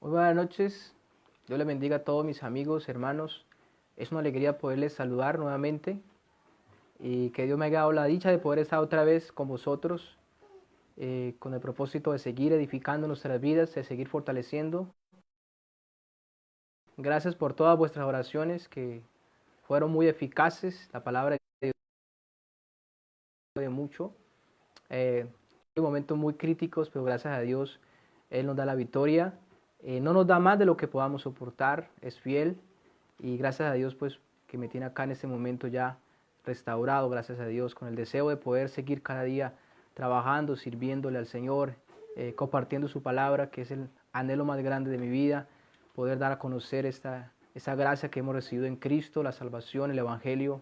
Muy buenas noches, Dios les bendiga a todos mis amigos, hermanos. Es una alegría poderles saludar nuevamente y que Dios me haya dado la dicha de poder estar otra vez con vosotros con el propósito de seguir edificando nuestras vidas, de seguir fortaleciendo. Gracias por todas vuestras oraciones que fueron muy eficaces. La palabra de Dios de mucho. Hay momentos muy críticos, pero gracias a Dios Él nos da la victoria. No nos da más de lo que podamos soportar, es fiel. Y gracias a Dios pues que me tiene acá en este momento ya restaurado, gracias a Dios, con el deseo de poder seguir cada día trabajando, sirviéndole al Señor, compartiendo su palabra, que es el anhelo más grande de mi vida, poder dar a conocer esa gracia que hemos recibido en Cristo, la salvación, el Evangelio,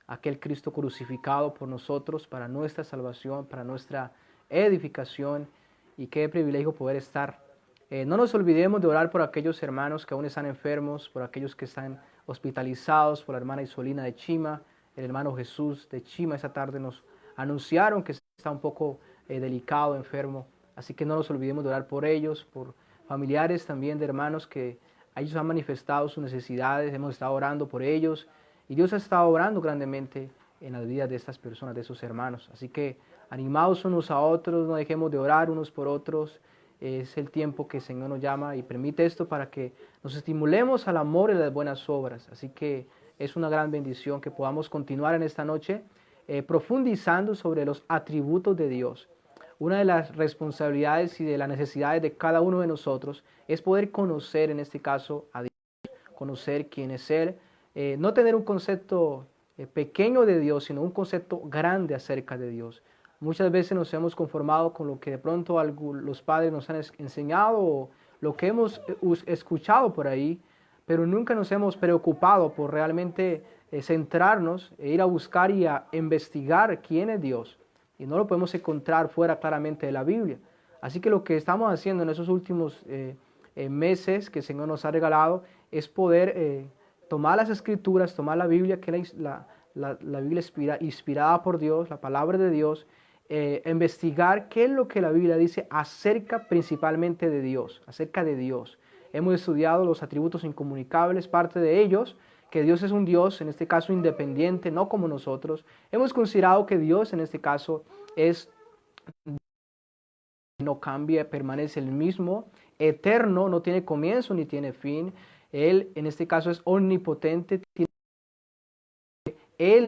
aquel Cristo crucificado por nosotros para nuestra salvación, para nuestra edificación, y qué privilegio poder estar. No nos olvidemos de orar por aquellos hermanos que aún están enfermos, por aquellos que están hospitalizados, por la hermana Isolina de Chima, el hermano Jesús de Chima. Esa tarde nos anunciaron que está un poco delicado, enfermo, así que no nos olvidemos de orar por ellos, por familiares también de hermanos que ellos han manifestado sus necesidades. Hemos estado orando por ellos y Dios ha estado obrando grandemente en las vidas de estas personas, de esos hermanos. Así que animados unos a otros, no dejemos de orar unos por otros. Es el tiempo que el Señor nos llama y permite esto para que nos estimulemos al amor y a las buenas obras. Así que es una gran bendición que podamos continuar en esta noche profundizando sobre los atributos de Dios. Una de las responsabilidades y de las necesidades de cada uno de nosotros es poder conocer, en este caso, a Dios, conocer quién es Él, no tener un concepto pequeño de Dios, sino un concepto grande acerca de Dios. Muchas veces nos hemos conformado con lo que de pronto los padres nos han enseñado o lo que hemos escuchado por ahí, pero nunca nos hemos preocupado por realmente centrarnos e ir a buscar y a investigar quién es Dios. Y no lo podemos encontrar fuera claramente de la Biblia. Así que lo que estamos haciendo en esos últimos meses que el Señor nos ha regalado es poder tomar las Escrituras, tomar la Biblia, que es la Biblia inspirada por Dios, la palabra de Dios, investigar qué es lo que la Biblia dice acerca principalmente de Dios, acerca de Dios. Hemos estudiado los atributos incomunicables, parte de ellos, que Dios es un Dios, en este caso independiente, no como nosotros. Hemos considerado que Dios, en este caso, no cambia, permanece el mismo, eterno, no tiene comienzo ni tiene fin. Él, en este caso, es omnipotente. Él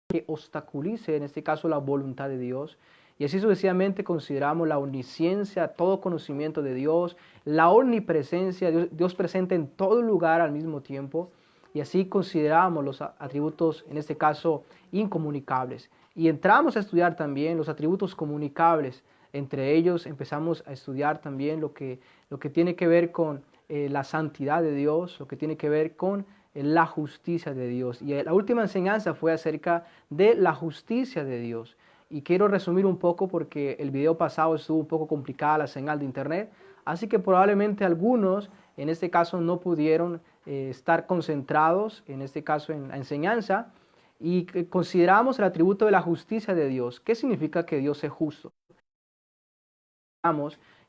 que obstaculice, en este caso, la voluntad de Dios. Y así sucesivamente consideramos la omnisciencia, todo conocimiento de Dios, la omnipresencia, Dios presente en todo lugar al mismo tiempo. Y así consideramos los atributos, en este caso, incomunicables. Y entramos a estudiar también los atributos comunicables. Entre ellos empezamos a estudiar también lo que tiene que ver con la santidad de Dios, lo que tiene que ver con la justicia de Dios. Y la última enseñanza fue acerca de la justicia de Dios. Y quiero resumir un poco porque el video pasado estuvo un poco complicada la señal de internet, así que probablemente algunos en este caso no pudieron estar concentrados en este caso en la enseñanza, y consideramos el atributo de la justicia de Dios. ¿Qué significa que Dios es justo?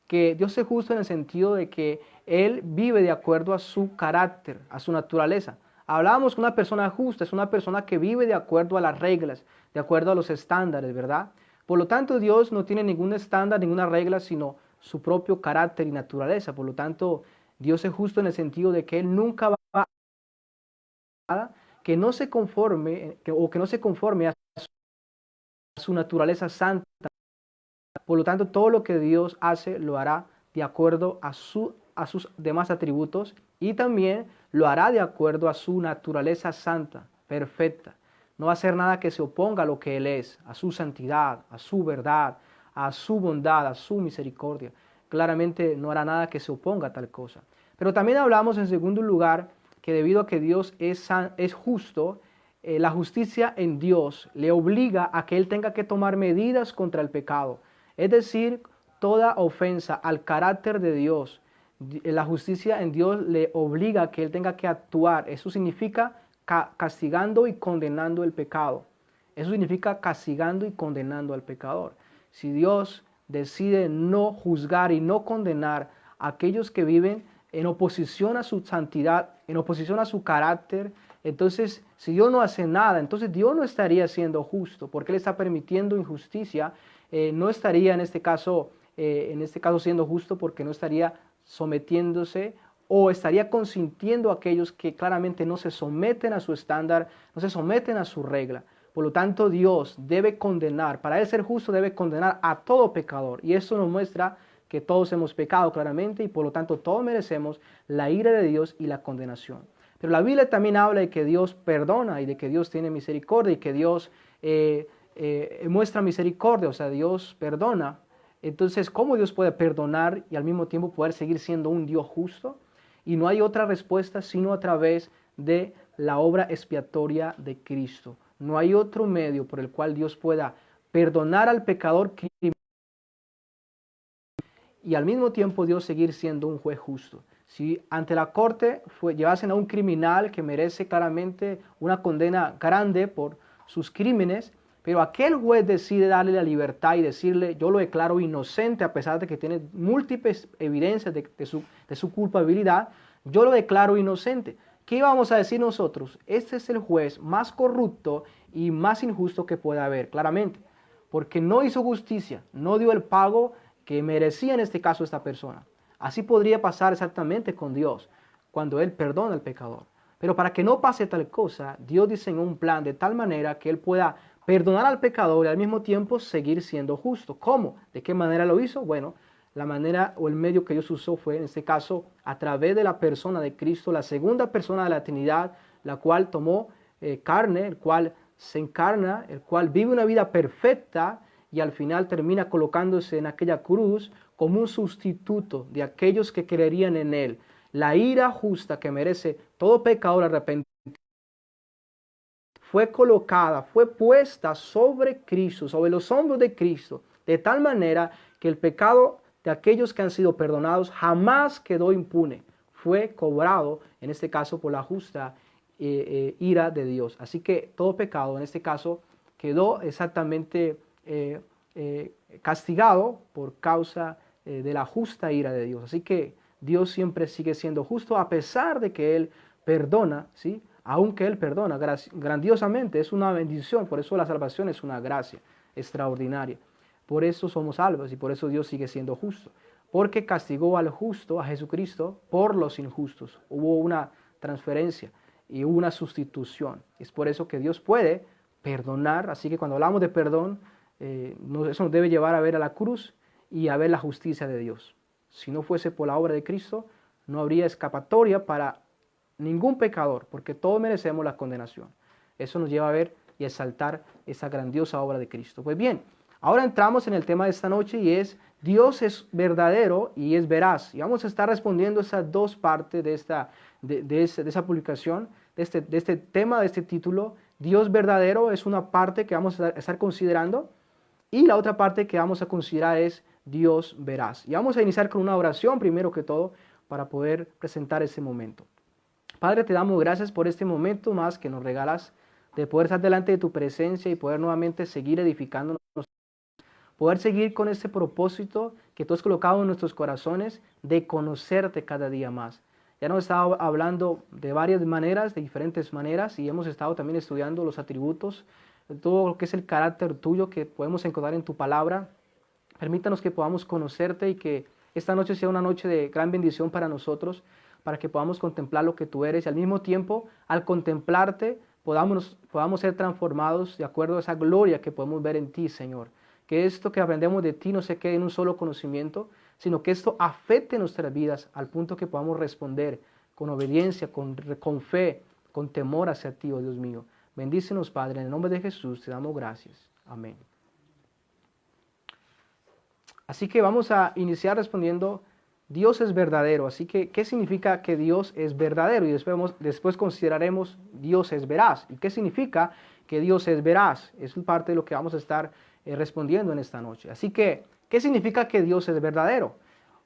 Que Dios es justo en el sentido de que Él vive de acuerdo a su carácter, a su naturaleza. Hablábamos que una persona justa es una persona que vive de acuerdo a las reglas, de acuerdo a los estándares, ¿verdad? Por lo tanto, Dios no tiene ningún estándar, ninguna regla, sino su propio carácter y naturaleza. Por lo tanto, Dios es justo en el sentido de que Él nunca va a nada que no se conforme o que no se conforme a su naturaleza santa. Por lo tanto, todo lo que Dios hace lo hará de acuerdo a sus demás atributos, y también lo hará de acuerdo a su naturaleza santa, perfecta. No va a hacer nada que se oponga a lo que Él es, a su santidad, a su verdad, a su bondad, a su misericordia. Claramente no hará nada que se oponga a tal cosa. Pero también hablamos en segundo lugar que debido a que Dios es justo, la justicia en Dios le obliga a que Él tenga que tomar medidas contra el pecado. Es decir, toda ofensa al carácter de Dios, la justicia en Dios le obliga a que Él tenga que actuar. Eso significa castigando y condenando el pecado. Eso significa castigando y condenando al pecador. Si Dios decide no juzgar y no condenar aquellos que viven en oposición a su santidad, en oposición a su carácter. Entonces, si Dios no hace nada, entonces Dios no estaría siendo justo, porque Él está permitiendo injusticia. No estaría en este caso siendo justo, porque no estaría sometiéndose o estaría consintiendo a aquellos que claramente no se someten a su estándar, no se someten a su regla. Por lo tanto, Dios debe condenar, para Él ser justo debe condenar a todo pecador. Y esto nos muestra que todos hemos pecado claramente y por lo tanto todos merecemos la ira de Dios y la condenación. Pero la Biblia también habla de que Dios perdona y de que Dios tiene misericordia y que Dios muestra misericordia, o sea, Dios perdona. Entonces, ¿cómo Dios puede perdonar y al mismo tiempo poder seguir siendo un Dios justo? Y no hay otra respuesta sino a través de la obra expiatoria de Cristo. No hay otro medio por el cual Dios pueda perdonar al pecador y al mismo tiempo Dios seguir siendo un juez justo. Si ante la corte llevasen a un criminal que merece claramente una condena grande por sus crímenes, pero aquel juez decide darle la libertad y decirle, yo lo declaro inocente a pesar de que tiene múltiples evidencias de su culpabilidad, yo lo declaro inocente. ¿Qué vamos a decir nosotros? Este es el juez más corrupto y más injusto que pueda haber, claramente, porque no hizo justicia, no dio el pago que merecía en este caso esta persona. Así podría pasar exactamente con Dios, cuando Él perdona al pecador. Pero para que no pase tal cosa, Dios diseñó un plan de tal manera que Él pueda perdonar al pecador y al mismo tiempo seguir siendo justo. ¿Cómo? ¿De qué manera lo hizo? Bueno, la manera o el medio que Dios usó fue, en este caso, a través de la persona de Cristo, la segunda persona de la Trinidad, la cual tomó carne, el cual se encarna, el cual vive una vida perfecta y al final termina colocándose en aquella cruz como un sustituto de aquellos que creerían en Él. La ira justa que merece todo pecador arrepentido fue colocada, fue puesta sobre Cristo, sobre los hombros de Cristo, de tal manera que el pecado de aquellos que han sido perdonados jamás quedó impune. Fue cobrado, en este caso, por la justa ira de Dios. Así que todo pecado, en este caso, quedó exactamente castigado por causa de la justa ira de Dios. Así que Dios siempre sigue siendo justo a pesar de que Él perdona, ¿sí? Aunque Él perdona grandiosamente, es una bendición, por eso la salvación es una gracia extraordinaria. Por eso somos salvos y por eso Dios sigue siendo justo. Porque castigó al justo, a Jesucristo, por los injustos. Hubo una transferencia y hubo una sustitución. Es por eso que Dios puede perdonar. Así que cuando hablamos de perdón, eso nos debe llevar a ver a la cruz y a ver la justicia de Dios. Si no fuese por la obra de Cristo, no habría escapatoria para ningún pecador, porque todos merecemos la condenación. Eso nos lleva a ver y exaltar esa grandiosa obra de Cristo. Pues bien, ahora entramos en el tema de esta noche y es Dios es verdadero y es veraz. Y vamos a estar respondiendo esas dos partes de esa publicación, de este tema, de este título. Dios verdadero es una parte que vamos a estar considerando y la otra parte que vamos a considerar es Dios veraz. Y vamos a iniciar con una oración primero que todo para poder presentar ese momento. Padre, te damos gracias por este momento más que nos regalas de poder estar delante de tu presencia y poder nuevamente seguir edificándonos, poder seguir con este propósito que tú has colocado en nuestros corazones de conocerte cada día más. Ya nos estado hablando de varias maneras, de diferentes maneras, y hemos estado también estudiando los atributos, todo lo que es el carácter tuyo que podemos encontrar en tu palabra. Permítanos que podamos conocerte y que esta noche sea una noche de gran bendición para nosotros, para que podamos contemplar lo que tú eres y al mismo tiempo, al contemplarte, podamos ser transformados de acuerdo a esa gloria que podemos ver en ti, Señor. Que esto que aprendemos de ti no se quede en un solo conocimiento, sino que esto afecte nuestras vidas al punto que podamos responder con obediencia, con fe, con temor hacia ti, oh Dios mío. Bendícenos, Padre, en el nombre de Jesús te damos gracias. Amén. Así que vamos a iniciar respondiendo, Dios es verdadero. Así que, ¿qué significa que Dios es verdadero? Y después consideraremos Dios es veraz. ¿Y qué significa que Dios es veraz? Es parte de lo que vamos a estar respondiendo en esta noche. Así que, ¿qué significa que Dios es verdadero?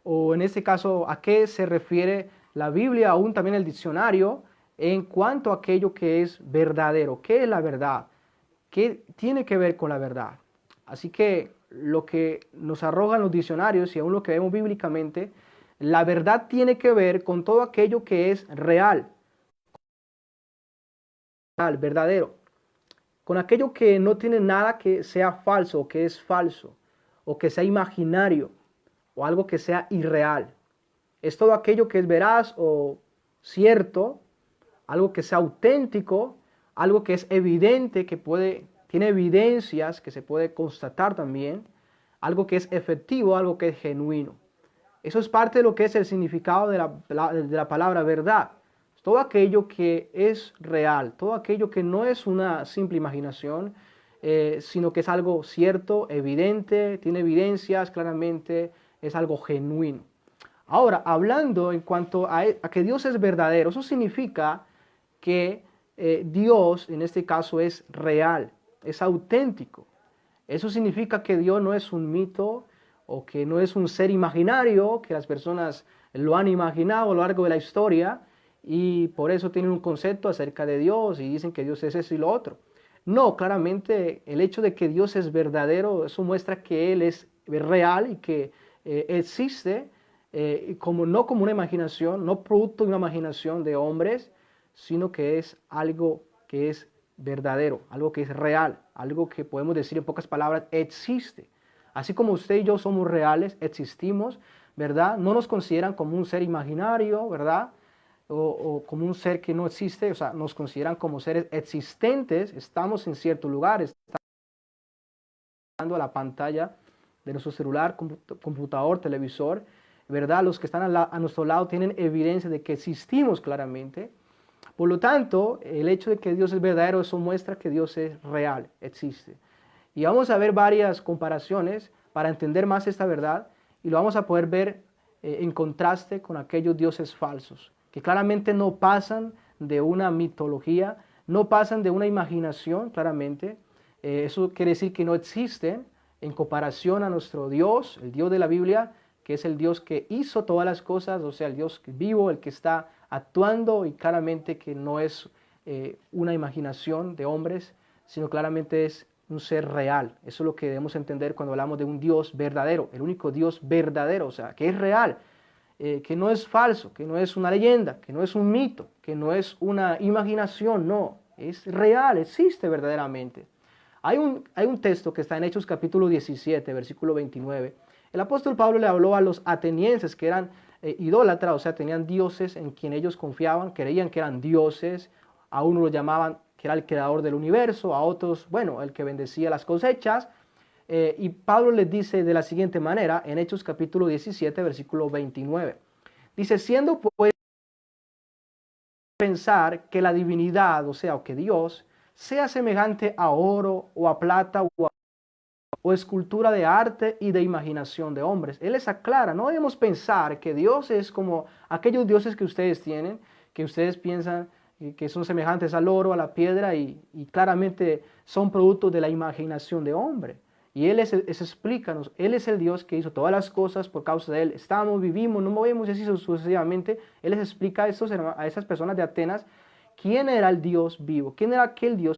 O en este caso, ¿a qué se refiere la Biblia, aún también el diccionario, en cuanto a aquello que es verdadero? ¿Qué es la verdad? ¿Qué tiene que ver con la verdad? Así que lo que nos arrojan los diccionarios y aún lo que vemos bíblicamente, La verdad tiene que ver con todo aquello que es real, verdadero, con aquello que no tiene nada que sea falso o que es falso, o que sea imaginario, o algo que sea irreal. Es todo aquello que es veraz o cierto, algo que sea auténtico, algo que es evidente, tiene evidencias que se puede constatar también, algo que es efectivo, algo que es genuino. Eso es parte de lo que es el significado de la palabra verdad. Todo aquello que es real, todo aquello que no es una simple imaginación, sino que es algo cierto, evidente, tiene evidencias claramente, es algo genuino. Ahora, hablando en cuanto a que Dios es verdadero, eso significa que Dios, en este caso, es real, es auténtico. Eso significa que Dios no es un mito o que no es un ser imaginario, que las personas lo han imaginado a lo largo de la historia y por eso tienen un concepto acerca de Dios y dicen que Dios es eso y lo otro. No, claramente el hecho de que Dios es verdadero, eso muestra que Él es real y que existe no como una imaginación, no producto de una imaginación de hombres, sino que es algo que es verdadero, algo que es real, algo que podemos decir en pocas palabras, existe. Así como usted y yo somos reales, existimos, ¿verdad? No nos consideran como un ser imaginario, ¿verdad? O como un ser que no existe, o sea, nos consideran como seres existentes, estamos en cierto lugar, estamos a la pantalla de nuestro celular, computador, televisor, ¿verdad? Los que están a nuestro lado tienen evidencia de que existimos claramente. Por lo tanto, el hecho de que Dios es verdadero, eso muestra que Dios es real, existe. Y vamos a ver varias comparaciones para entender más esta verdad y lo vamos a poder ver en contraste con aquellos dioses falsos, que claramente no pasan de una mitología, no pasan de una imaginación, claramente. Eso quiere decir que no existen en comparación a nuestro Dios, el Dios de la Biblia, que es el Dios que hizo todas las cosas, o sea, el Dios vivo, el que está actuando y claramente que no es una imaginación de hombres, sino claramente es un ser real. Eso es lo que debemos entender cuando hablamos de un Dios verdadero, el único Dios verdadero, o sea, que es real, que no es falso, que no es una leyenda, que no es un mito, que no es una imaginación, no, es real, existe verdaderamente. Hay un texto que está en Hechos capítulo 17, versículo 29. El apóstol Pablo le habló a los atenienses que eran idólatras, o sea, tenían dioses en quien ellos confiaban, creían que eran dioses, a uno lo llamaban que era el creador del universo, a otros, bueno, el que bendecía las cosechas. Y Pablo les dice de la siguiente manera, en Hechos capítulo 17, versículo 29. Dice, siendo pues pensar que la divinidad, o sea, o que Dios, sea semejante a oro o a plata o escultura de arte y de imaginación de hombres. Él les aclara, no debemos pensar que Dios es como aquellos dioses que ustedes tienen, que ustedes piensan que son semejantes al oro, a la piedra y claramente son productos de la imaginación de hombre. Y Él explícanos, Él es el Dios que hizo todas las cosas por causa de Él. Estamos, vivimos, no movemos así sucesivamente. Él les explica a esas personas de Atenas quién era el Dios vivo, quién era aquel Dios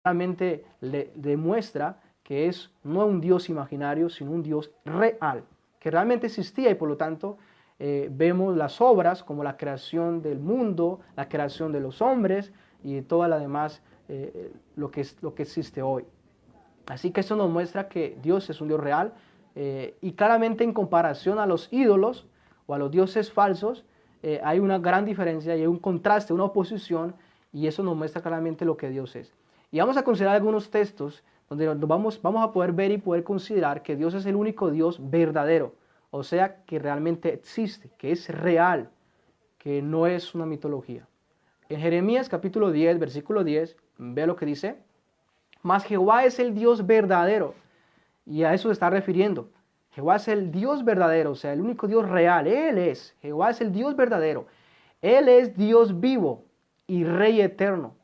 realmente le demuestra que es no un Dios imaginario, sino un Dios real, que realmente existía y por lo tanto vemos las obras como la creación del mundo, la creación de los hombres y toda la demás, lo que existe hoy. Así que eso nos muestra que Dios es un Dios real y claramente en comparación a los ídolos o a los dioses falsos hay una gran diferencia y hay un contraste, una oposición y eso nos muestra claramente lo que Dios es. Y vamos a considerar algunos textos donde vamos a poder ver y poder considerar que Dios es el único Dios verdadero, o sea, que realmente existe, que es real, que no es una mitología. En Jeremías capítulo 10, versículo 10, vea lo que dice, mas Jehová es el Dios verdadero, y a eso se está refiriendo. Jehová es el Dios verdadero, o sea, el único Dios real, Él es, Jehová es el Dios verdadero. Él es Dios vivo y Rey eterno.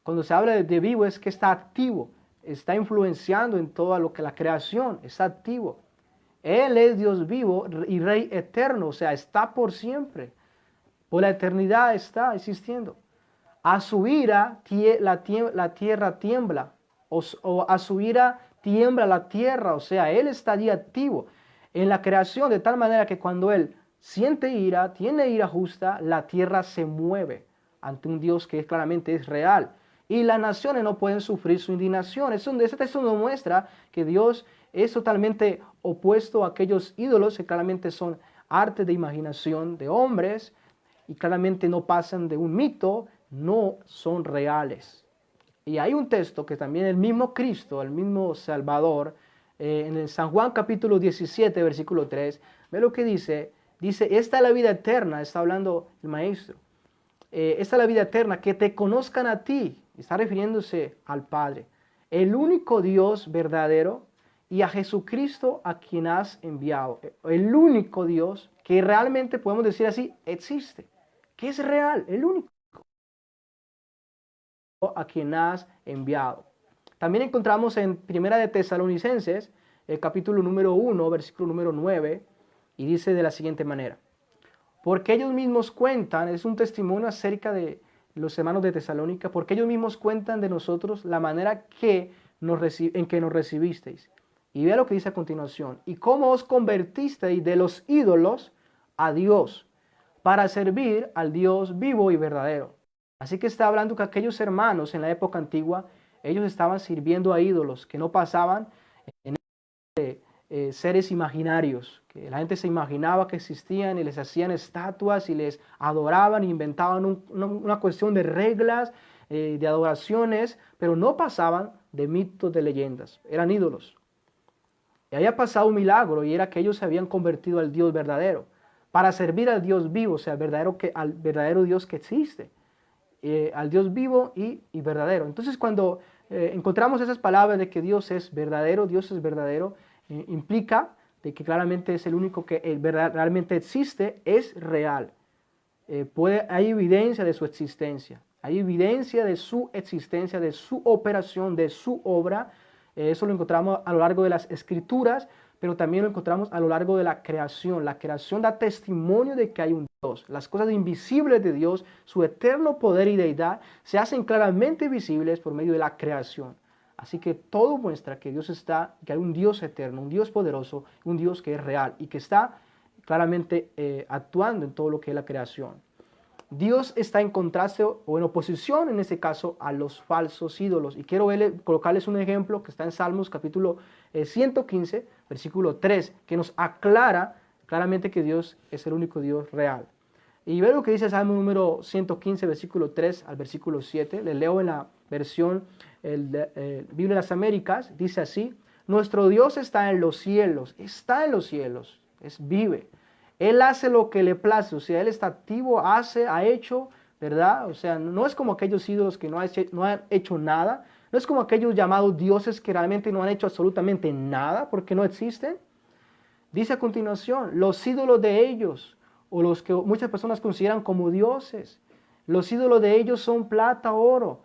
Cuando se habla de vivo es que está activo, está influenciando en todo lo que la creación, está activo. Él es Dios vivo y Rey eterno, o sea, está por siempre. Por la eternidad está existiendo. A su ira la tierra tiembla, o a su ira tiembla la tierra, o sea, Él está allí activo. en la creación, de tal manera que cuando Él siente ira, tiene ira justa, la tierra se mueve ante un Dios que claramente es real. Y las naciones no pueden sufrir su indignación. Este texto nos muestra que Dios es totalmente opuesto a aquellos ídolos que claramente son arte de imaginación de hombres y claramente no pasan de un mito, no son reales. Y hay un texto que también el mismo Cristo, el mismo Salvador, en el San Juan capítulo 17, versículo 3, ve lo que dice. Dice, esta es la vida eterna, está hablando el Maestro. Esta es la vida eterna, que te conozcan a ti, está refiriéndose al Padre, el único Dios verdadero, y a Jesucristo a quien has enviado. El único Dios que realmente, podemos decir así, existe, que es real, el único a quien has enviado. También encontramos en Primera de Tesalonicenses, el capítulo número 1, versículo número 9, y dice de la siguiente manera: porque ellos mismos cuentan, es un testimonio acerca de los hermanos de Tesalónica, porque ellos mismos cuentan de nosotros la manera en que nos recibisteis. Y vea lo que dice a continuación: y cómo os convertisteis de los ídolos a Dios, para servir al Dios vivo y verdadero. Así que está hablando que aquellos hermanos en la época antigua, ellos estaban sirviendo a ídolos que no pasaban en seres imaginarios, que la gente se imaginaba que existían y les hacían estatuas y les adoraban, inventaban una cuestión de reglas, de adoraciones, pero no pasaban de mitos, de leyendas, eran ídolos. Y había pasado un milagro, y era que ellos se habían convertido al Dios verdadero, para servir al Dios vivo, o sea, al verdadero Dios que existe, al Dios vivo y verdadero. Entonces, cuando encontramos esas palabras de que Dios es verdadero, implica de que claramente es el único que realmente existe, es real. Hay evidencia de su existencia, hay evidencia de su existencia, de su operación, de su obra. Eso lo encontramos a lo largo de las Escrituras, pero también lo encontramos a lo largo de la creación. La creación da testimonio de que hay un Dios. Las cosas invisibles de Dios, su eterno poder y deidad, se hacen claramente visibles por medio de la creación. Así que todo muestra que que hay un Dios eterno, un Dios poderoso, un Dios que es real y que está claramente actuando en todo lo que es la creación. Dios está en contraste o en oposición, en este caso, a los falsos ídolos. Y quiero colocarles un ejemplo que está en Salmos capítulo 115, versículo 3, que nos aclara claramente que Dios es el único Dios real. Y ve lo que dice Salmo número 115, versículo 3 al versículo 7. Le leo en la versión Biblia de las Américas. Dice así: nuestro Dios está en los cielos, vive. Él hace lo que le place, o sea, Él está activo, ha hecho, ¿verdad? O sea, no es como aquellos ídolos que no han hecho nada, no es como aquellos llamados dioses que realmente no han hecho absolutamente nada porque no existen. Dice a continuación, los ídolos de ellos, o los que muchas personas consideran como dioses, los ídolos de ellos son plata, oro,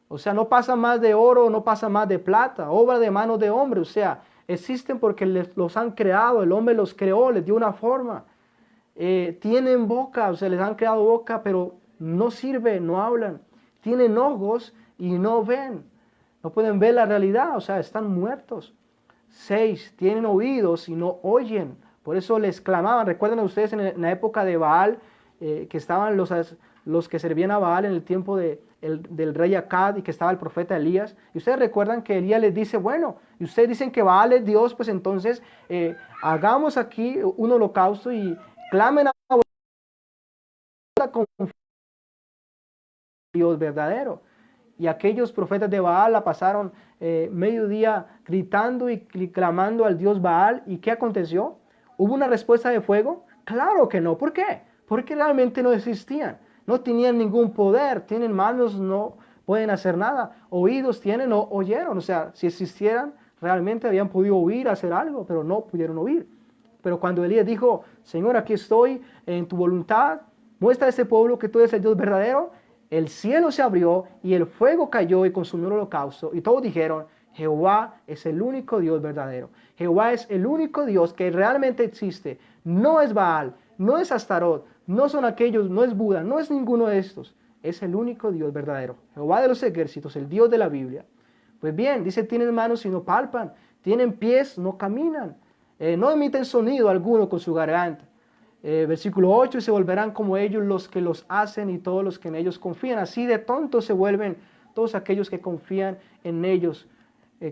o sea, no pasa más de oro, no pasa más de plata, obra de manos de hombre, o sea, existen porque los han creado, el hombre los creó, les dio una forma. Tienen boca, o sea, les han creado boca, pero no sirven, no hablan. Tienen ojos y no ven, no pueden ver la realidad, o sea, están muertos. 6, tienen oídos y no oyen, por eso les clamaban. Recuerdan ustedes en la época de Baal, que estaban los que servían a Baal en el tiempo del rey Acab y que estaba el profeta Elías. Y ustedes recuerdan que Elías les dice, bueno, y ustedes dicen que Baal es Dios, pues entonces hagamos aquí un holocausto y clamen a con Dios verdadero. Y aquellos profetas de Baal la pasaron mediodía gritando y clamando al Dios Baal. ¿Y qué aconteció? ¿Hubo una respuesta de fuego? Claro que no. ¿Por qué? Porque realmente no existían. No tenían ningún poder. Tienen manos, no pueden hacer nada. Oídos tienen, no oyeron. O sea, si existieran, realmente habían podido oír, hacer algo, pero no pudieron oír. Pero cuando Elías dijo, Señor, aquí estoy en tu voluntad, muestra a este pueblo que tú eres el Dios verdadero, el cielo se abrió y el fuego cayó y consumió el holocausto. Y todos dijeron, Jehová es el único Dios verdadero. Jehová es el único Dios que realmente existe. No es Baal, no es Astarot, no son aquellos, no es Buda, no es ninguno de estos. Es el único Dios verdadero. Jehová de los ejércitos, el Dios de la Biblia. Pues bien, dice, tienen manos y no palpan, tienen pies, no caminan. no emiten sonido alguno con su garganta. Versículo 8, y se volverán como ellos los que los hacen y todos los que en ellos confían. Así de tontos se vuelven todos aquellos que confían en ellos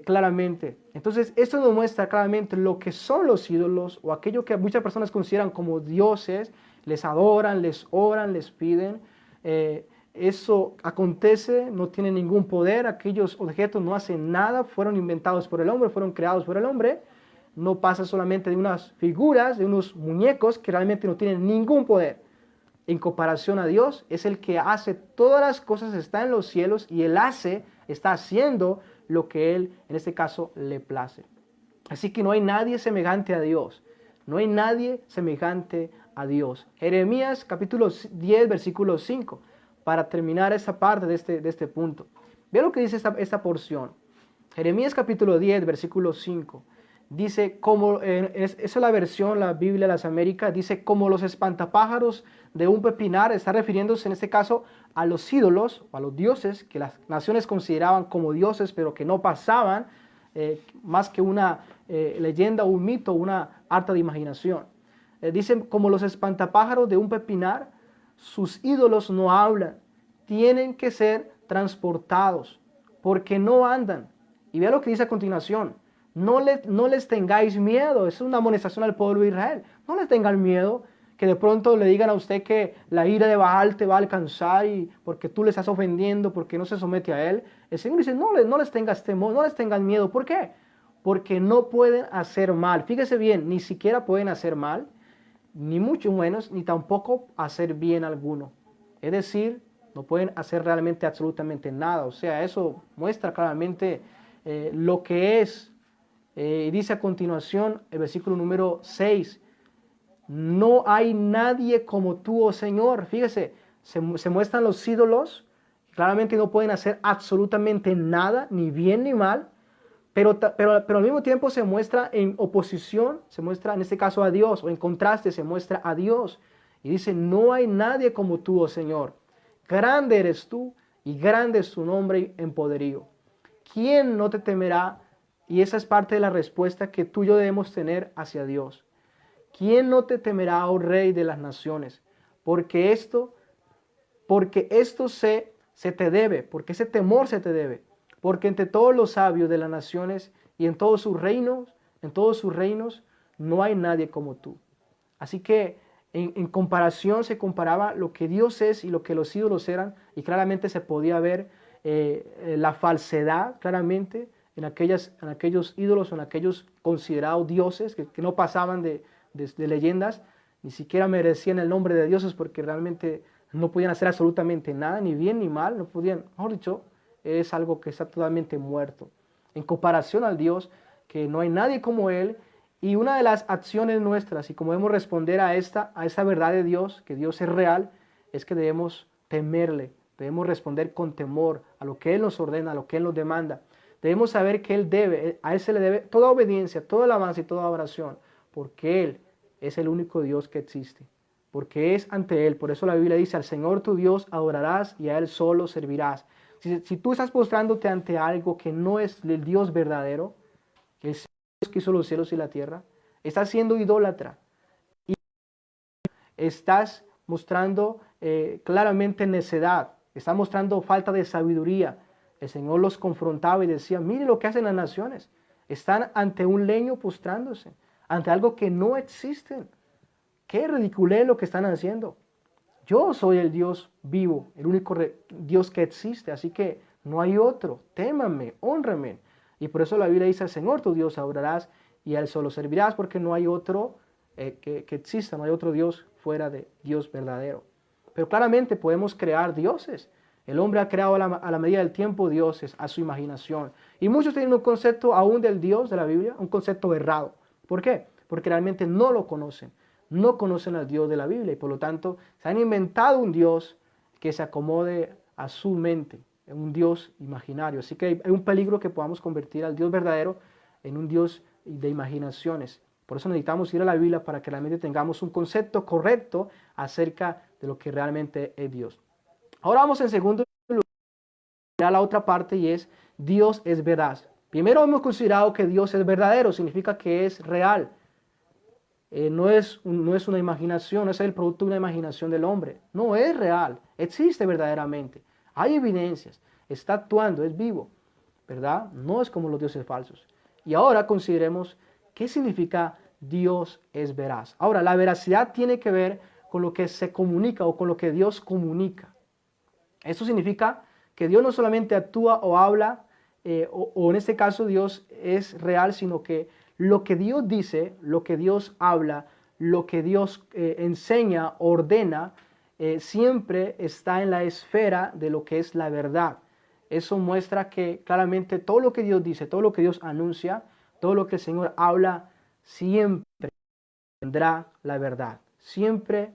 claramente. Entonces, esto nos muestra claramente lo que son los ídolos o aquello que muchas personas consideran como dioses, les adoran, les oran, les piden. Eso acontece, no tiene ningún poder, aquellos objetos no hacen nada, fueron inventados por el hombre, fueron creados por el hombre. No pasa solamente de unas figuras, de unos muñecos que realmente no tienen ningún poder. En comparación a Dios, es el que hace todas las cosas, está en los cielos y Él está haciendo lo que Él, en este caso, le place. Así que no hay nadie semejante a Dios. No hay nadie semejante a Dios. Jeremías capítulo 10, versículo 5, para terminar esta parte de este punto. Ve lo que dice esta porción. Jeremías capítulo 10, versículo 5. Dice, esa es la versión, la Biblia de las Américas, dice, como los espantapájaros de un pepinar, está refiriéndose en este caso a los ídolos, o a los dioses, que las naciones consideraban como dioses, pero que no pasaban, más que una leyenda, un mito, una arte de imaginación. Dicen, como los espantapájaros de un pepinar, sus ídolos no hablan, tienen que ser transportados, porque no andan. Y vea lo que dice a continuación. No les tengáis miedo. Es una amonestación al pueblo de Israel. No les tengan miedo que de pronto le digan a usted que la ira de Baal te va a alcanzar y porque tú le estás ofendiendo, porque no se somete a él. El Señor dice, no les tengas temor, no les tengan miedo. ¿Por qué? Porque no pueden hacer mal. Fíjese bien, ni siquiera pueden hacer mal, ni mucho menos, ni tampoco hacer bien alguno. Es decir, no pueden hacer realmente absolutamente nada. O sea, eso muestra claramente lo que es. Dice a continuación el versículo número 6, no hay nadie como tú, oh Señor. Fíjese, se muestran los ídolos, claramente no pueden hacer absolutamente nada, ni bien ni mal, pero al mismo tiempo se muestra en oposición, se muestra en este caso a Dios, o en contraste se muestra a Dios. Y dice, no hay nadie como tú, oh Señor. Grande eres tú y grande es tu nombre en poderío. ¿Quién no te temerá? Y esa es parte de la respuesta que tú y yo debemos tener hacia Dios. ¿Quién no te temerá, oh Rey de las naciones? Porque esto se te debe, porque ese temor se te debe. Porque entre todos los sabios de las naciones y en todos sus reinos, no hay nadie como tú. Así que en comparación se comparaba lo que Dios es y lo que los ídolos eran, y claramente se podía ver la falsedad, claramente, en aquellos ídolos, en aquellos considerados dioses que no pasaban de leyendas, ni siquiera merecían el nombre de dioses porque realmente no podían hacer absolutamente nada, ni bien ni mal, no podían, mejor dicho, es algo que está totalmente muerto. En comparación al Dios, que no hay nadie como Él, y una de las acciones nuestras, y como debemos responder a esta verdad de Dios, que Dios es real, es que debemos temerle, debemos responder con temor a lo que Él nos ordena, a lo que Él nos demanda. Debemos saber que a Él se le debe toda obediencia, toda alabanza y toda oración, porque Él es el único Dios que existe, porque es ante Él. Por eso la Biblia dice, al Señor tu Dios adorarás y a Él solo servirás. Si tú estás postrándote ante algo que no es el Dios verdadero, que es Dios que hizo los cielos y la tierra, estás siendo idólatra y estás mostrando claramente necedad, estás mostrando falta de sabiduría. El Señor los confrontaba y decía, mire lo que hacen las naciones, están ante un leño postrándose, ante algo que no existe. Qué ridiculez lo que están haciendo. Yo soy el Dios vivo, el único Dios que existe, así que no hay otro. Témame, hónrame. Y por eso la Biblia dice, al Señor tu Dios adorarás y a Él solo servirás, porque no hay otro que exista, no hay otro Dios fuera de Dios verdadero. Pero claramente podemos crear dioses. El hombre ha creado a la medida del tiempo dioses, a su imaginación. Y muchos tienen un concepto aún del Dios de la Biblia, un concepto errado. ¿Por qué? Porque realmente no lo conocen. No conocen al Dios de la Biblia y por lo tanto se han inventado un Dios que se acomode a su mente, un Dios imaginario. Así que hay un peligro que podamos convertir al Dios verdadero en un Dios de imaginaciones. Por eso necesitamos ir a la Biblia para que realmente tengamos un concepto correcto acerca de lo que realmente es Dios. Ahora vamos en segundo lugar a la otra parte y es Dios es veraz. Primero hemos considerado que Dios es verdadero, significa que es real. no es una imaginación, no es el producto de una imaginación del hombre. No, es real, existe verdaderamente. Hay evidencias, está actuando, es vivo, ¿verdad? No es como los dioses falsos. Y ahora consideremos qué significa Dios es veraz. Ahora, la veracidad tiene que ver con lo que se comunica o con lo que Dios comunica. Eso significa que Dios no solamente actúa o habla, o en este caso Dios es real, sino que lo que Dios dice, lo que Dios habla, lo que Dios enseña, ordena, siempre está en la esfera de lo que es la verdad. Eso muestra que claramente todo lo que Dios dice, todo lo que Dios anuncia, todo lo que el Señor habla, siempre tendrá la verdad. Siempre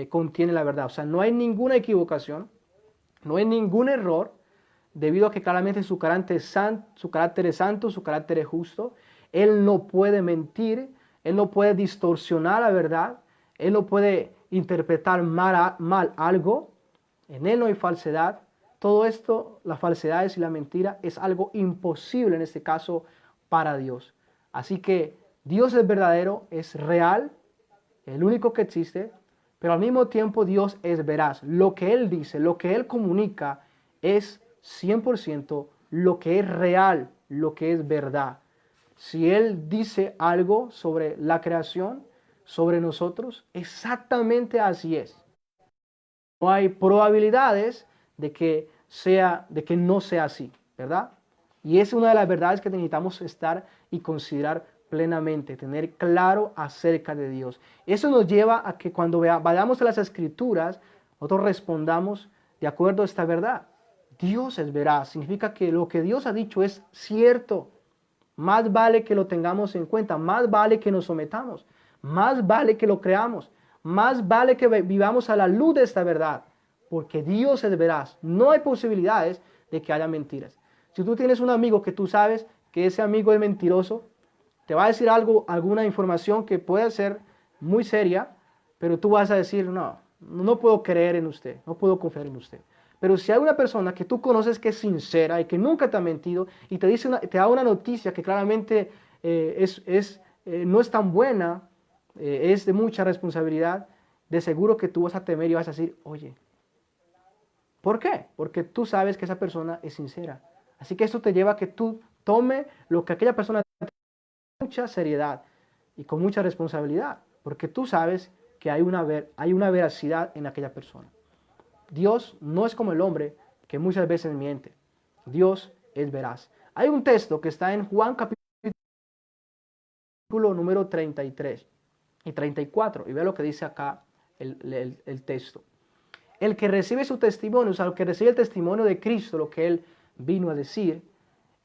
contiene la verdad. O sea, no hay ninguna equivocación, no hay ningún error, debido a que claramente su carácter es santo, su carácter es justo. Él no puede mentir, Él no puede distorsionar la verdad, Él no puede interpretar mal algo. En Él no hay falsedad. Todo esto, las falsedades y la mentira, es algo imposible en este caso para Dios. Así que Dios es verdadero, es real, el único que existe, pero al mismo tiempo Dios es veraz. Lo que Él dice, lo que Él comunica es 100% lo que es real, lo que es verdad. Si Él dice algo sobre la creación, sobre nosotros, exactamente así es. No hay probabilidades de que no sea así, ¿verdad? Y es una de las verdades que necesitamos estar y considerar plenamente, tener claro acerca de Dios. Eso nos lleva a que cuando vayamos a las Escrituras, nosotros respondamos de acuerdo a esta verdad. Dios es veraz, significa que lo que Dios ha dicho es cierto. Más vale que lo tengamos en cuenta, más vale que nos sometamos, más vale que lo creamos, más vale que vivamos a la luz de esta verdad, porque Dios es veraz. No hay posibilidades de que haya mentiras. Si tú tienes un amigo que tú sabes que ese amigo es mentiroso, te va a decir algo, alguna información que puede ser muy seria, pero tú vas a decir, no puedo creer en usted, no puedo confiar en usted. Pero si hay una persona que tú conoces que es sincera y que nunca te ha mentido y te da una noticia que claramente no es tan buena, es de mucha responsabilidad, de seguro que tú vas a temer y vas a decir, oye, ¿por qué? Porque tú sabes que esa persona es sincera. Así que esto te lleva a que tú tome lo que aquella persona tiene con mucha seriedad y con mucha responsabilidad, porque tú sabes que hay una veracidad en aquella persona. Dios no es como el hombre que muchas veces miente. Dios es veraz. Hay un texto que está en Juan capítulo número 33 y 34. Y vea lo que dice acá el texto. El que recibe su testimonio, o sea, el que recibe el testimonio de Cristo, lo que Él vino a decir,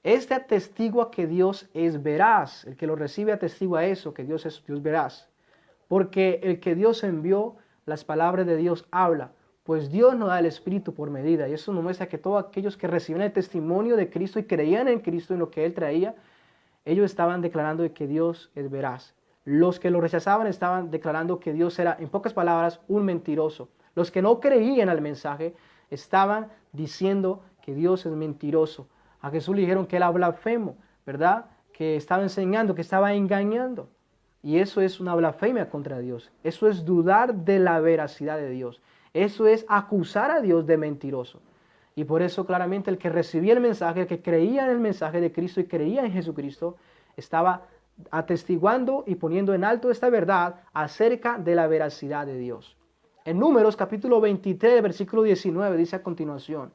este atestigua que Dios es veraz. El que lo recibe atestigua eso, que Dios es Dios veraz. Porque el que Dios envió, las palabras de Dios habla. Pues Dios no da el Espíritu por medida. Y eso nos muestra que todos aquellos que recibían el testimonio de Cristo y creían en Cristo, en lo que Él traía, ellos estaban declarando de que Dios es veraz. Los que lo rechazaban estaban declarando que Dios era, en pocas palabras, un mentiroso. Los que no creían al mensaje estaban diciendo que Dios es mentiroso. A Jesús le dijeron que Él era blasfemo, ¿verdad? Que estaba enseñando, que estaba engañando. Y eso es una blasfemia contra Dios. Eso es dudar de la veracidad de Dios. Eso es acusar a Dios de mentiroso. Y por eso claramente el que recibía el mensaje, el que creía en el mensaje de Cristo y creía en Jesucristo, estaba atestiguando y poniendo en alto esta verdad acerca de la veracidad de Dios. En Números capítulo 23, versículo 19 dice a continuación,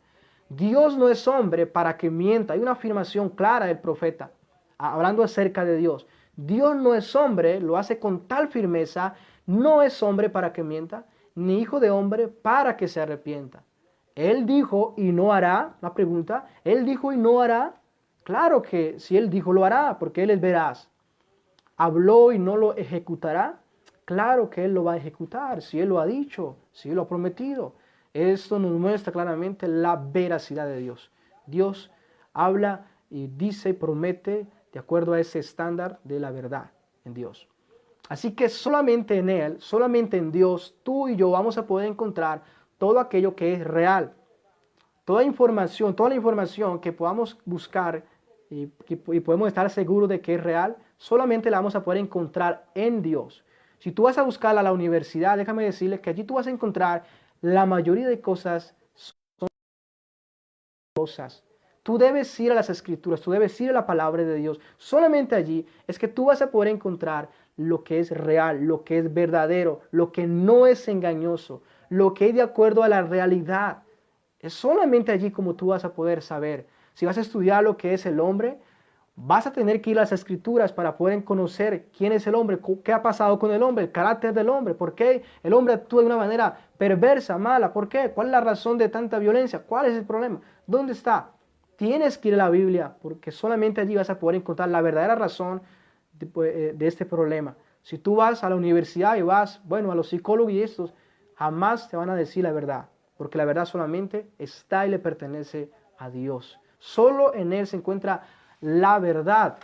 Dios no es hombre para que mienta. Hay una afirmación clara del profeta hablando acerca de Dios. Dios no es hombre, lo hace con tal firmeza, no es hombre para que mienta, ni hijo de hombre para que se arrepienta. Él dijo y no hará, la pregunta, Él dijo y no hará. Claro que si Él dijo lo hará, porque Él es veraz. Habló y no lo ejecutará. Claro que Él lo va a ejecutar, si Él lo ha dicho, si Él lo ha prometido. Esto nos muestra claramente la veracidad de Dios. Dios habla y dice y promete de acuerdo a ese estándar de la verdad en Dios. Así que solamente en Él, solamente en Dios, tú y yo vamos a poder encontrar todo aquello que es real. Toda la información que podamos buscar y podemos estar seguros de que es real, solamente la vamos a poder encontrar en Dios. Si tú vas a buscarla a la universidad, déjame decirle que allí tú vas a encontrar la mayoría de cosas cosas. Tú debes ir a las escrituras, tú debes ir a la palabra de Dios. Solamente allí es que tú vas a poder encontrar lo que es real, lo que es verdadero, lo que no es engañoso, lo que es de acuerdo a la realidad. Es solamente allí como tú vas a poder saber. Si vas a estudiar lo que es el hombre, vas a tener que ir a las escrituras para poder conocer quién es el hombre, qué ha pasado con el hombre, el carácter del hombre, por qué el hombre actúa de una manera perversa, mala, por qué, cuál es la razón de tanta violencia, cuál es el problema, dónde está. Tienes que ir a la Biblia porque solamente allí vas a poder encontrar la verdadera razón de este problema. Si tú vas a la universidad y vas, bueno, a los psicólogos y estos, jamás te van a decir la verdad, porque la verdad solamente está y le pertenece a Dios. Solo en Él se encuentra la verdad.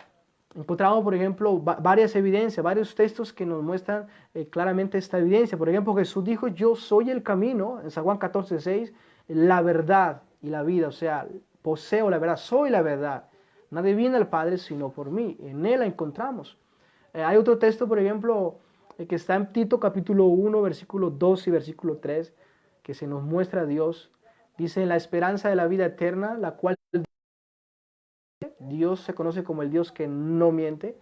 Encontramos, por ejemplo, varias evidencias, varios textos que nos muestran claramente esta evidencia. Por ejemplo, Jesús dijo, yo soy el camino, en San Juan 14:6, la verdad y la vida. O sea, poseo la verdad, soy la verdad. Nadie viene al Padre sino por mí. En Él la encontramos. Hay otro texto, por ejemplo, que está en Tito capítulo 1, versículo 2 y versículo 3, que se nos muestra a Dios. Dice, la esperanza de la vida eterna, la cual Dios se conoce como el Dios que no miente,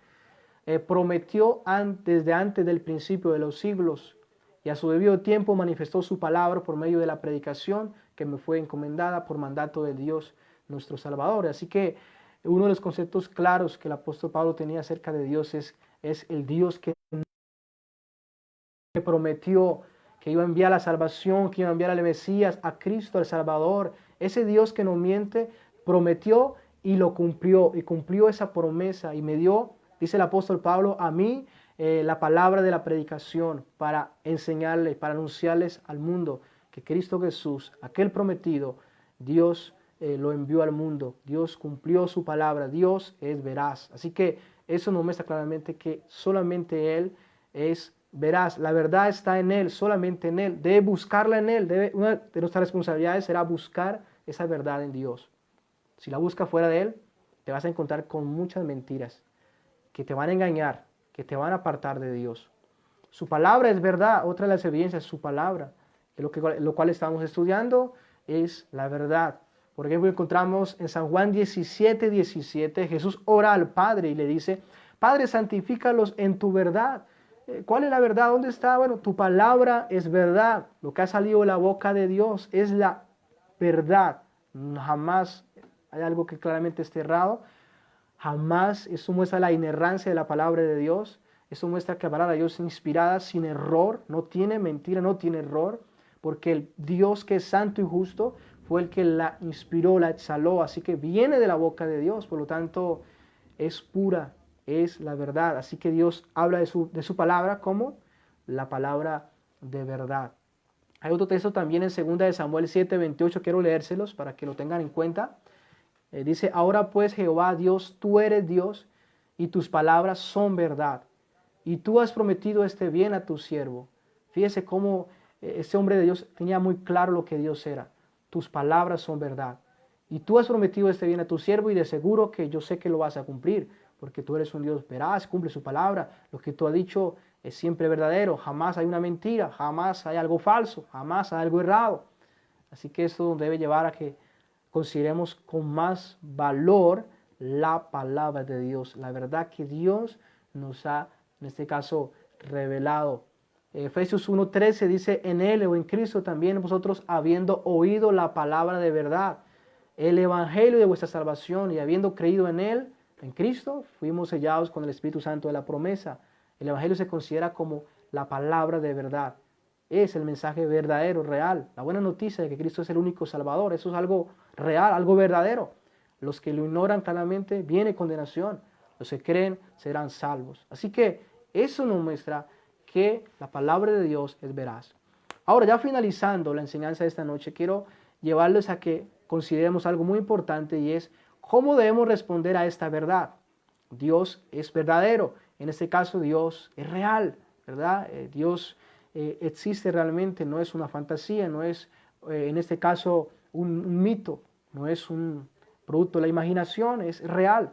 prometió desde antes del principio de los siglos y a su debido tiempo manifestó su palabra por medio de la predicación que me fue encomendada por mandato de Dios nuestro Salvador. Así que uno de los conceptos claros que el apóstol Pablo tenía acerca de Dios es el Dios que prometió que iba a enviar la salvación, que iba a enviar al Mesías, a Cristo, al Salvador. Ese Dios que no miente prometió y lo cumplió, y cumplió esa promesa y me dio, dice el apóstol Pablo, a mí la palabra de la predicación para enseñarles, para anunciarles al mundo que Cristo Jesús, aquel prometido, Dios lo envió al mundo, Dios cumplió su palabra, Dios es veraz. Así que eso nos muestra claramente que solamente Él es veraz, la verdad está en Él, solamente en Él, debe buscarla en Él, una de nuestras responsabilidades será buscar esa verdad en Dios. Si la buscas fuera de Él, te vas a encontrar con muchas mentiras que te van a engañar, que te van a apartar de Dios. Su palabra es verdad, otra de las evidencias, su palabra, lo cual estamos estudiando, es la verdad. Por ejemplo, encontramos en San Juan 17:17, Jesús ora al Padre y le dice, Padre, santifícalos en tu verdad. ¿Cuál es la verdad? ¿Dónde está? Bueno, tu palabra es verdad. Lo que ha salido de la boca de Dios es la verdad. Jamás hay algo que claramente esté errado. Jamás eso muestra la inerrancia de la palabra de Dios. Eso muestra que la palabra de Dios es inspirada sin error. No tiene mentira, no tiene error. Porque el Dios que es santo y justo fue el que la inspiró, la exhaló. Así que viene de la boca de Dios. Por lo tanto, es pura, es la verdad. Así que Dios habla de su palabra como la palabra de verdad. Hay otro texto también en 2 de Samuel 7:28, quiero leérselos para que lo tengan en cuenta. Dice, ahora pues Jehová Dios, tú eres Dios y tus palabras son verdad. Y tú has prometido este bien a tu siervo. Fíjese cómo ese hombre de Dios tenía muy claro lo que Dios era. Tus palabras son verdad. Y tú has prometido este bien a tu siervo y de seguro que yo sé que lo vas a cumplir, porque tú eres un Dios veraz, cumple su palabra. Lo que tú has dicho es siempre verdadero, jamás hay una mentira, jamás hay algo falso, jamás hay algo errado. Así que esto nos debe llevar a que consideremos con más valor la palabra de Dios, la verdad que Dios nos ha, en este caso, revelado. Efesios 1:13 dice, en Él o en Cristo también vosotros habiendo oído la palabra de verdad, el evangelio de vuestra salvación y habiendo creído en Él, en Cristo, fuimos sellados con el Espíritu Santo de la promesa. El evangelio se considera como la palabra de verdad. Es el mensaje verdadero, real. La buena noticia de que Cristo es el único Salvador. Eso es algo real, algo verdadero. Los que lo ignoran claramente, viene condenación. Los que creen serán salvos. Así que eso nos muestra que la palabra de Dios es veraz. Ahora, ya finalizando la enseñanza de esta noche, quiero llevarles a que consideremos algo muy importante y es cómo debemos responder a esta verdad. Dios es verdadero. En este caso, Dios es real, ¿verdad? Dios existe realmente, no es una fantasía, no es en este caso un mito, no es un producto de la imaginación, es real.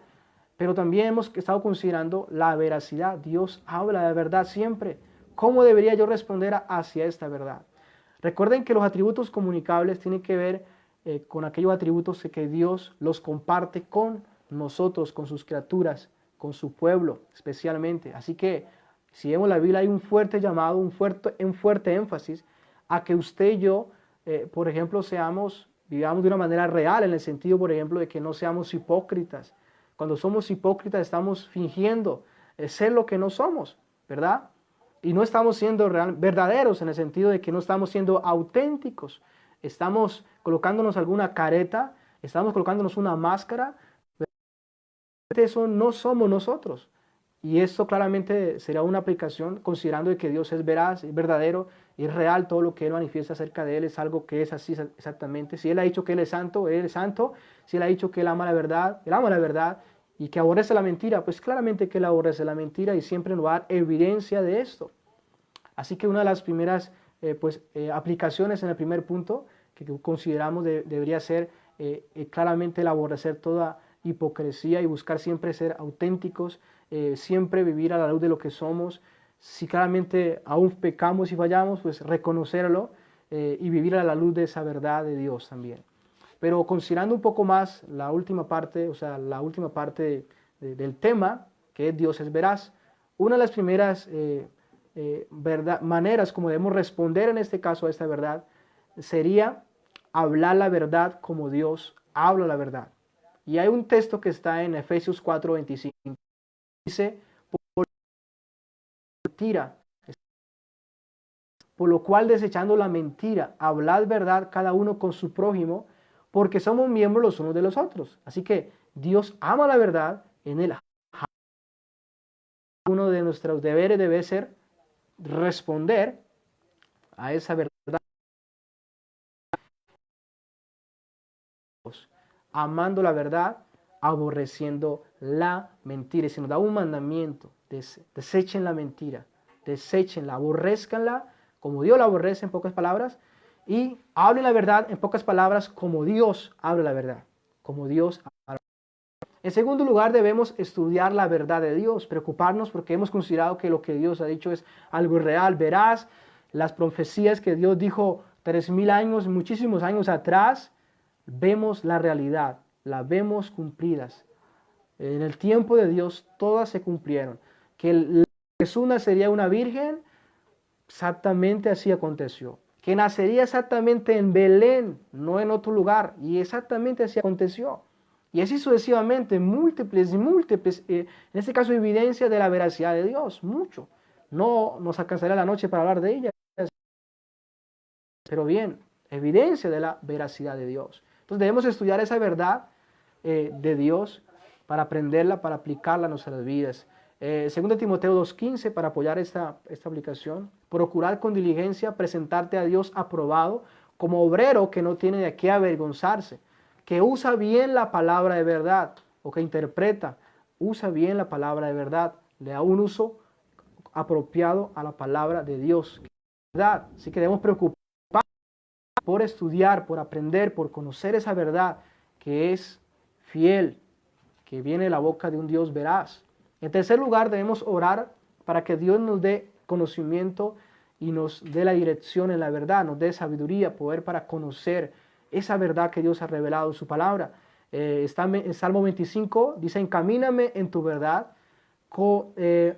Pero también hemos estado considerando la veracidad. Dios habla de verdad siempre. ¿Cómo debería yo responder hacia esta verdad? Recuerden que los atributos comunicables tienen que ver con aquellos atributos que Dios los comparte con nosotros, con sus criaturas, con su pueblo especialmente. Así que si vemos la Biblia hay un fuerte llamado, un fuerte énfasis a que usted y yo, por ejemplo, vivamos de una manera real, en el sentido, por ejemplo, de que no seamos hipócritas. Cuando somos hipócritas estamos fingiendo ser lo que no somos, ¿verdad? Y no estamos siendo verdaderos en el sentido de que no estamos siendo auténticos. Estamos colocándonos alguna careta, estamos colocándonos una máscara. Eso no somos nosotros. Y esto claramente será una aplicación considerando que Dios es veraz, es verdadero, es real, todo lo que Él manifiesta acerca de Él es algo que es así exactamente. Si Él ha dicho que Él es santo, Él es santo. Si Él ha dicho que Él ama la verdad, Él ama la verdad. Y que aborrece la mentira, pues claramente que Él aborrece la mentira y siempre nos va a dar evidencia de esto. Así que una de las primeras aplicaciones en el primer punto que consideramos debería ser claramente el aborrecer toda hipocresía y buscar siempre ser auténticos, siempre vivir a la luz de lo que somos. Si claramente aún pecamos y fallamos, pues reconocerlo y vivir a la luz de esa verdad de Dios también. Pero considerando un poco más la última parte, del tema, que es Dios es veraz, una de las primeras maneras como debemos responder en este caso a esta verdad sería hablar la verdad como Dios habla la verdad. Y hay un texto que está en Efesios 4:25. Dice, por lo cual desechando la mentira, hablad verdad cada uno con su prójimo, porque somos miembros los unos de los otros. Así que Dios ama la verdad, en él. Uno de nuestros deberes debe ser responder a esa verdad, amando la verdad, aborreciendo la mentira. Y se nos da un mandamiento: desechen la mentira, deséchenla, aborrezcanla como Dios la aborrece, en pocas palabras, y hablen la verdad, en pocas palabras, como Dios habla la verdad, como Dios habla. En segundo lugar, debemos estudiar la verdad de Dios, preocuparnos porque hemos considerado que lo que Dios ha dicho es algo real, veraz. Las profecías que Dios dijo 3000 años, muchísimos años atrás, vemos la realidad, la vemos cumplidas. En el tiempo de Dios todas se cumplieron. Que Jesús nacería una virgen, exactamente así aconteció. Que nacería exactamente en Belén, no en otro lugar, y exactamente así aconteció. Y así sucesivamente, múltiples, en este caso evidencia de la veracidad de Dios, mucho. No nos alcanzará la noche para hablar de ella, pero bien, evidencia de la veracidad de Dios. Entonces debemos estudiar esa verdad de Dios para aprenderla, para aplicarla a nuestras vidas. 2 Timoteo 2:15, para apoyar esta aplicación: procurar con diligencia presentarte a Dios aprobado, como obrero que no tiene de qué avergonzarse, que usa bien la palabra de verdad, o que interpreta, usa bien la palabra de verdad, le da un uso apropiado a la palabra de Dios. ¿Verdad? Así que debemos preocuparnos por estudiar, por aprender, por conocer esa verdad que es fiel, que viene de la boca de un Dios veraz. En tercer lugar, debemos orar para que Dios nos dé conocimiento y nos dé la dirección en la verdad, nos dé sabiduría, poder para conocer esa verdad que Dios ha revelado en su palabra. Está en Salmo 25, dice: encamíname en tu verdad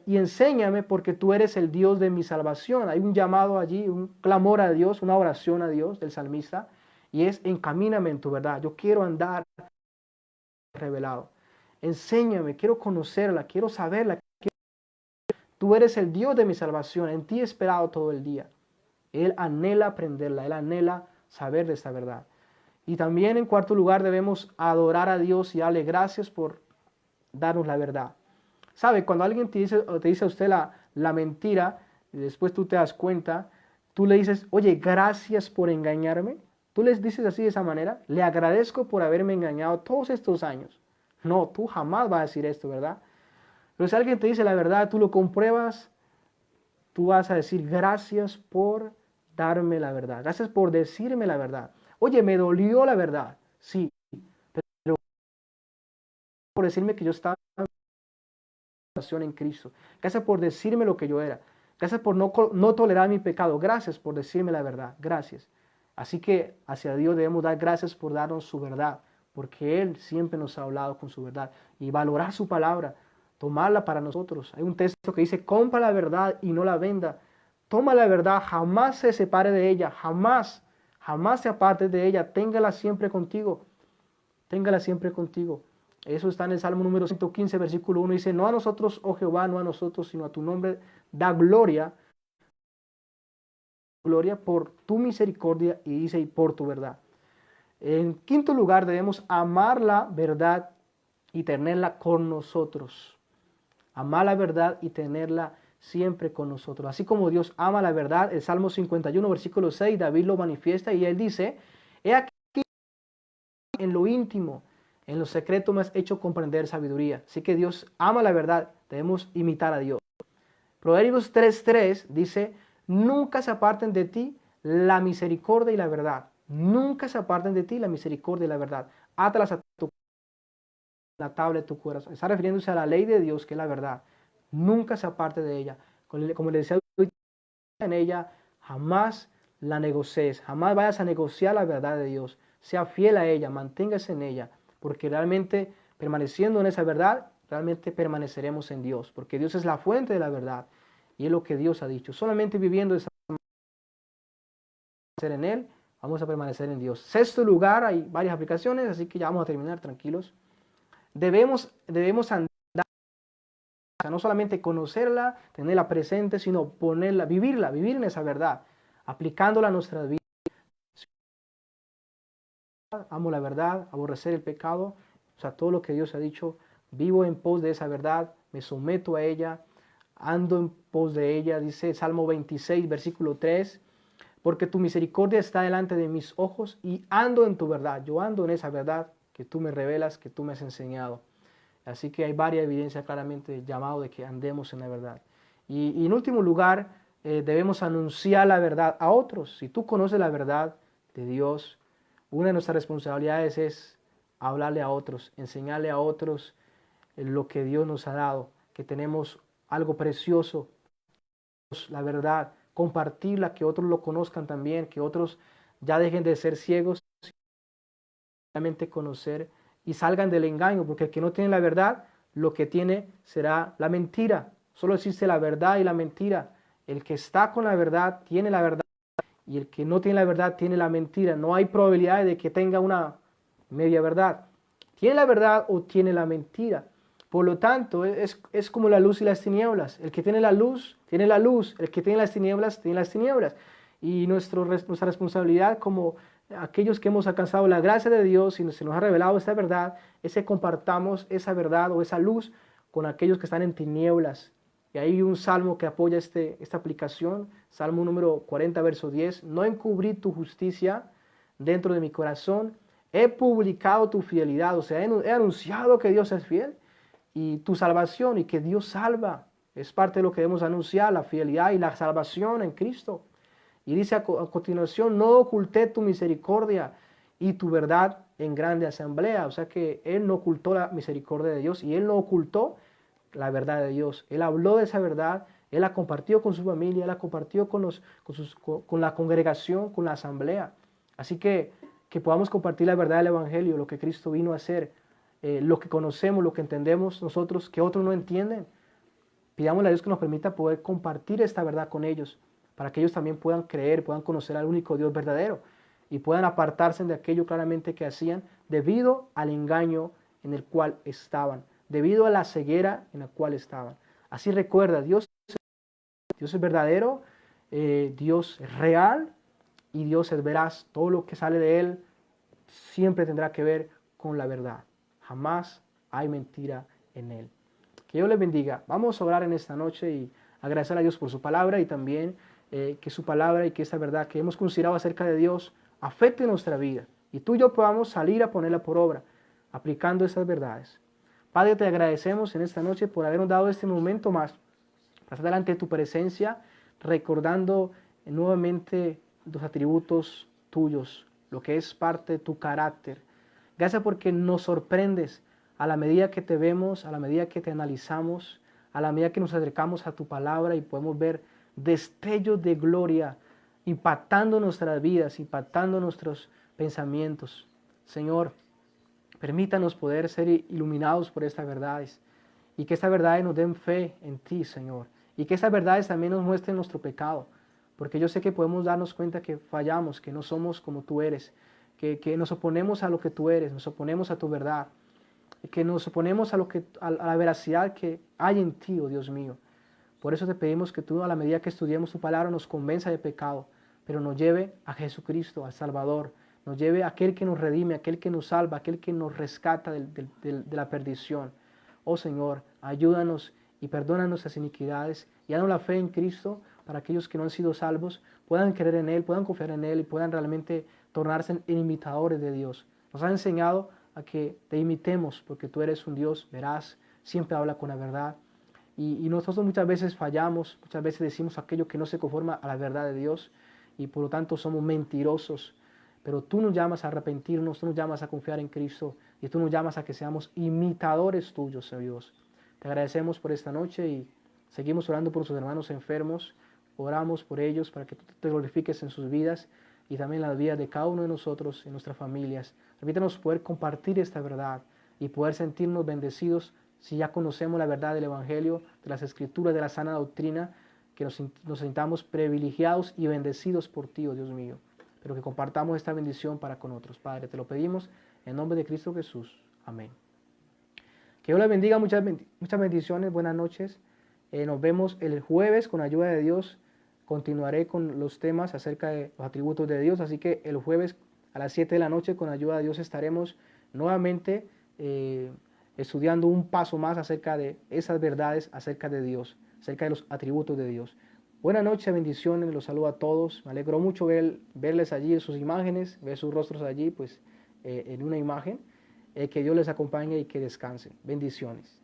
y enséñame, porque tú eres el Dios de mi salvación. Hay un llamado allí, un clamor a Dios, una oración a Dios del salmista, y es: encamíname en tu verdad. Yo quiero andar revelado. Enséñame, quiero conocerla, quiero saberla. Tú eres el Dios de mi salvación, en ti he esperado todo el día. Él anhela aprenderla, él anhela saber de esta verdad. Y también, en cuarto lugar, debemos adorar a Dios y darle gracias por darnos la verdad. ¿Sabe? Cuando alguien te dice a usted la mentira, y después tú te das cuenta, tú le dices: oye, gracias por engañarme. Tú les dices así, de esa manera: le agradezco por haberme engañado todos estos años. No, tú jamás vas a decir esto, ¿verdad? Pero si alguien te dice la verdad, tú lo compruebas, tú vas a decir: gracias por darme la verdad, gracias por decirme la verdad. Oye, me dolió la verdad, sí, pero por decirme que yo estaba en Cristo. Gracias por decirme lo que yo era. Gracias por no tolerar mi pecado. Gracias por decirme la verdad. Gracias. Así que hacia Dios debemos dar gracias por darnos su verdad, porque Él siempre nos ha hablado con su verdad. Y valorar su palabra, tomarla para nosotros. Hay un texto que dice, compra la verdad y no la venda. Toma la verdad, jamás se separe de ella, jamás, jamás se aparte de ella. Téngala siempre contigo. Téngala siempre contigo. Eso está en el Salmo número 115, versículo 1. Dice, no a nosotros, oh Jehová, no a nosotros, sino a tu nombre da gloria por tu misericordia y dice, y por tu verdad. En quinto lugar, debemos amar la verdad y tenerla con nosotros. Amar la verdad y tenerla siempre con nosotros. Así como Dios ama la verdad, el Salmo 51, versículo 6, David lo manifiesta y él dice, he aquí en lo íntimo, en lo secreto me has hecho comprender sabiduría. Así que Dios ama la verdad, debemos imitar a Dios. Proverbios 3:3 dice, nunca se aparten de ti la misericordia y la verdad. Nunca se aparten de ti la misericordia y la verdad. Átalas a la tabla de tu corazón. Está refiriéndose a la ley de Dios, que es la verdad. Nunca se aparte de ella. Como le decía, en ella jamás la negocies. Jamás vayas a negociar la verdad de Dios. Sea fiel a ella, manténgase en ella. Porque realmente permaneciendo en esa verdad, realmente permaneceremos en Dios. Porque Dios es la fuente de la verdad. Y es lo que Dios ha dicho. Solamente viviendo esa en Él, vamos a permanecer en Dios. Sexto lugar, hay varias aplicaciones, así que ya vamos a terminar, tranquilos. Debemos andar, o sea, no solamente conocerla, tenerla presente, sino ponerla, vivir en esa verdad, aplicándola a nuestra vida. Amo la verdad, aborrecer el pecado, o sea, todo lo que Dios ha dicho, vivo en pos de esa verdad, me someto a ella, ando en pos de ella, dice Salmo 26, versículo 3, porque tu misericordia está delante de mis ojos y ando en tu verdad. Yo ando en esa verdad que tú me revelas, que tú me has enseñado. Así que hay varias evidencias claramente llamado de que andemos en la verdad. Y en último lugar, debemos anunciar la verdad a otros. Si tú conoces la verdad de Dios, una de nuestras responsabilidades es hablarle a otros, enseñarle a otros lo que Dios nos ha dado, que tenemos algo precioso, la verdad, compartirla, que otros lo conozcan también, que otros ya dejen de ser ciegos, realmente conocer y salgan del engaño, porque el que no tiene la verdad, lo que tiene será la mentira. Solo existe la verdad y la mentira. El que está con la verdad tiene la verdad y el que no tiene la verdad tiene la mentira. No hay probabilidad de que tenga una media verdad. Tiene la verdad o tiene la mentira. Por lo tanto, es como la luz y las tinieblas. El que tiene la luz, tiene la luz. El que tiene las tinieblas, tiene las tinieblas. Y nuestra responsabilidad como aquellos que hemos alcanzado la gracia de Dios y se nos ha revelado esta verdad, es que compartamos esa verdad o esa luz con aquellos que están en tinieblas. Y hay un salmo que apoya esta aplicación, Salmo número 40, verso 10. No encubrí tu justicia dentro de mi corazón, he publicado tu fidelidad, o sea, he anunciado que Dios es fiel y tu salvación y que Dios salva. Es parte de lo que debemos anunciar, la fidelidad y la salvación en Cristo. Y dice a continuación, no oculté tu misericordia y tu verdad en grande asamblea. O sea que Él no ocultó la misericordia de Dios y Él no ocultó la verdad de Dios. Él habló de esa verdad, Él la compartió con su familia, Él la compartió con la congregación, con la asamblea. Así que podamos compartir la verdad del Evangelio, lo que Cristo vino a hacer, lo que conocemos, lo que entendemos nosotros, que otros no entienden. Pidámosle a Dios que nos permita poder compartir esta verdad con ellos, para que ellos también puedan creer, puedan conocer al único Dios verdadero y puedan apartarse de aquello claramente que hacían debido al engaño en el cual estaban, debido a la ceguera en la cual estaban. Así recuerda, Dios es verdadero, Dios es real y Dios es veraz. Todo lo que sale de Él siempre tendrá que ver con la verdad. Jamás hay mentira en Él. Que Dios les bendiga. Vamos a orar en esta noche y agradecer a Dios por su palabra y también que su palabra y que esta verdad que hemos considerado acerca de Dios afecte nuestra vida. Y tú y yo podamos salir a ponerla por obra, aplicando estas verdades. Padre, te agradecemos en esta noche por habernos dado este momento más para estar delante de tu presencia, recordando nuevamente los atributos tuyos, lo que es parte de tu carácter. Gracias porque nos sorprendes a la medida que te vemos, a la medida que te analizamos, a la medida que nos acercamos a tu palabra y podemos ver destellos de gloria impactando nuestras vidas, impactando nuestros pensamientos. Señor, permítanos poder ser iluminados por estas verdades y que estas verdades nos den fe en ti, Señor, y que estas verdades también nos muestren nuestro pecado, porque yo sé que podemos darnos cuenta que fallamos, que no somos como tú eres, que nos oponemos a lo que tú eres, nos oponemos a tu verdad, que nos oponemos a la veracidad que hay en ti, oh Dios mío. Por eso te pedimos que tú, a la medida que estudiemos tu palabra, nos convenza de pecado, pero nos lleve a Jesucristo, al Salvador, nos lleve a aquel que nos redime, aquel que nos salva, aquel que nos rescata de la perdición. Oh Señor, ayúdanos y perdona nuestras iniquidades y danos la fe en Cristo para aquellos que no han sido salvos, puedan creer en Él, puedan confiar en Él y puedan realmente tornarse en imitadores de Dios. Nos ha enseñado a que te imitemos porque tú eres un Dios veraz, siempre habla con la verdad. Y nosotros muchas veces fallamos, muchas veces decimos aquello que no se conforma a la verdad de Dios y por lo tanto somos mentirosos. Pero tú nos llamas a arrepentirnos, tú nos llamas a confiar en Cristo y tú nos llamas a que seamos imitadores tuyos, oh Dios. Te agradecemos por esta noche y seguimos orando por nuestros hermanos enfermos. Oramos por ellos para que tú te glorifiques en sus vidas y también en las vidas de cada uno de nosotros, en nuestras familias. Permítanos poder compartir esta verdad y poder sentirnos bendecidos si ya conocemos la verdad del Evangelio, de las Escrituras, de la sana doctrina, que nos sintamos privilegiados y bendecidos por ti, oh Dios mío. Pero que compartamos esta bendición para con otros. Padre, te lo pedimos en nombre de Cristo Jesús. Amén. Que Dios les bendiga, muchas bendiciones, buenas noches. Nos vemos el jueves con ayuda de Dios. Continuaré con los temas acerca de los atributos de Dios, así que el jueves a las 7 de la noche con ayuda de Dios estaremos nuevamente estudiando un paso más acerca de esas verdades acerca de Dios, acerca de los atributos de Dios. Buenas noches, bendiciones, los saludo a todos. Me alegro mucho verles allí en sus imágenes, ver sus rostros allí, pues en una imagen. Que Dios les acompañe y que descansen. Bendiciones.